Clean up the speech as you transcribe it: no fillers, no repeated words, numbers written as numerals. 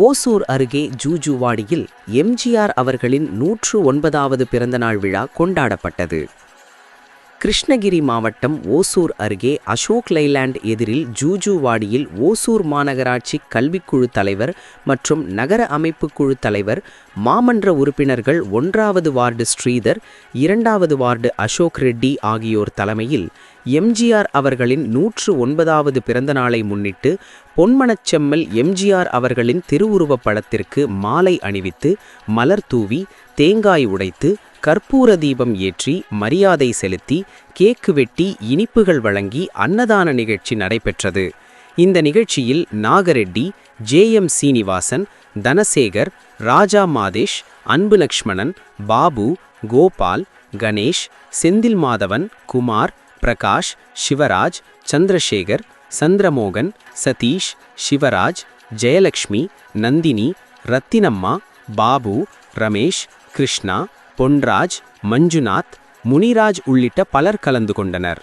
ஓசூர் அருகே ஜூஜுவாடியில் எம்ஜிஆர் அவர்களின் 109வது பிறந்தநாள் விழா கொண்டாடப்பட்டது. கிருஷ்ணகிரி மாவட்டம் ஓசூர் அருகே அசோக் லைலாண்ட் எதிரில் ஜூஜுவாடியில் ஓசூர் மாநகராட்சி கல்விக்குழு தலைவர் மற்றும் நகர அமைப்பு குழு தலைவர், மாமன்ற உறுப்பினர்கள் 1வது வார்டு ஸ்ரீதர், 2வது வார்டு அசோக் ரெட்டி ஆகியோர் தலைமையில் எம்ஜிஆர் அவர்களின் 109வது பிறந்தநாளை முன்னிட்டு பொன்மனச்செம்மல் எம்ஜிஆர் அவர்களின் திருவுருவப் படத்திற்கு மாலை அணிவித்து, மலர் தூவி, தேங்காய் உடைத்து, கற்பூர தீபம் ஏற்றி மரியாதை செலுத்தி, கேக்கு வெட்டி, இனிப்புகள் வழங்கி அன்னதான நிகழ்ச்சி நடைபெற்றது. இந்த நிகழ்ச்சியில் நாகரெட்டி, ஜே.எம். சீனிவாசன், தனசேகர், ராஜா மாதேஷ், அன்பு லக்ஷ்மணன், பாபு, கோபால், கணேஷ், செந்தில் மாதவன், குமார், பிரகாஷ், சிவராஜ், சந்திரசேகர், சந்திரமோகன், சதீஷ், சிவராஜ், ஜெயலக்ஷ்மி, நந்தினி, ரத்தினம்மா, பாபு, ரமேஷ், கிருஷ்ணா, பொன்ராஜ், மஞ்சுநாத், முனிராஜ் உள்ளிட்ட பலர் கலந்து கொண்டனர்.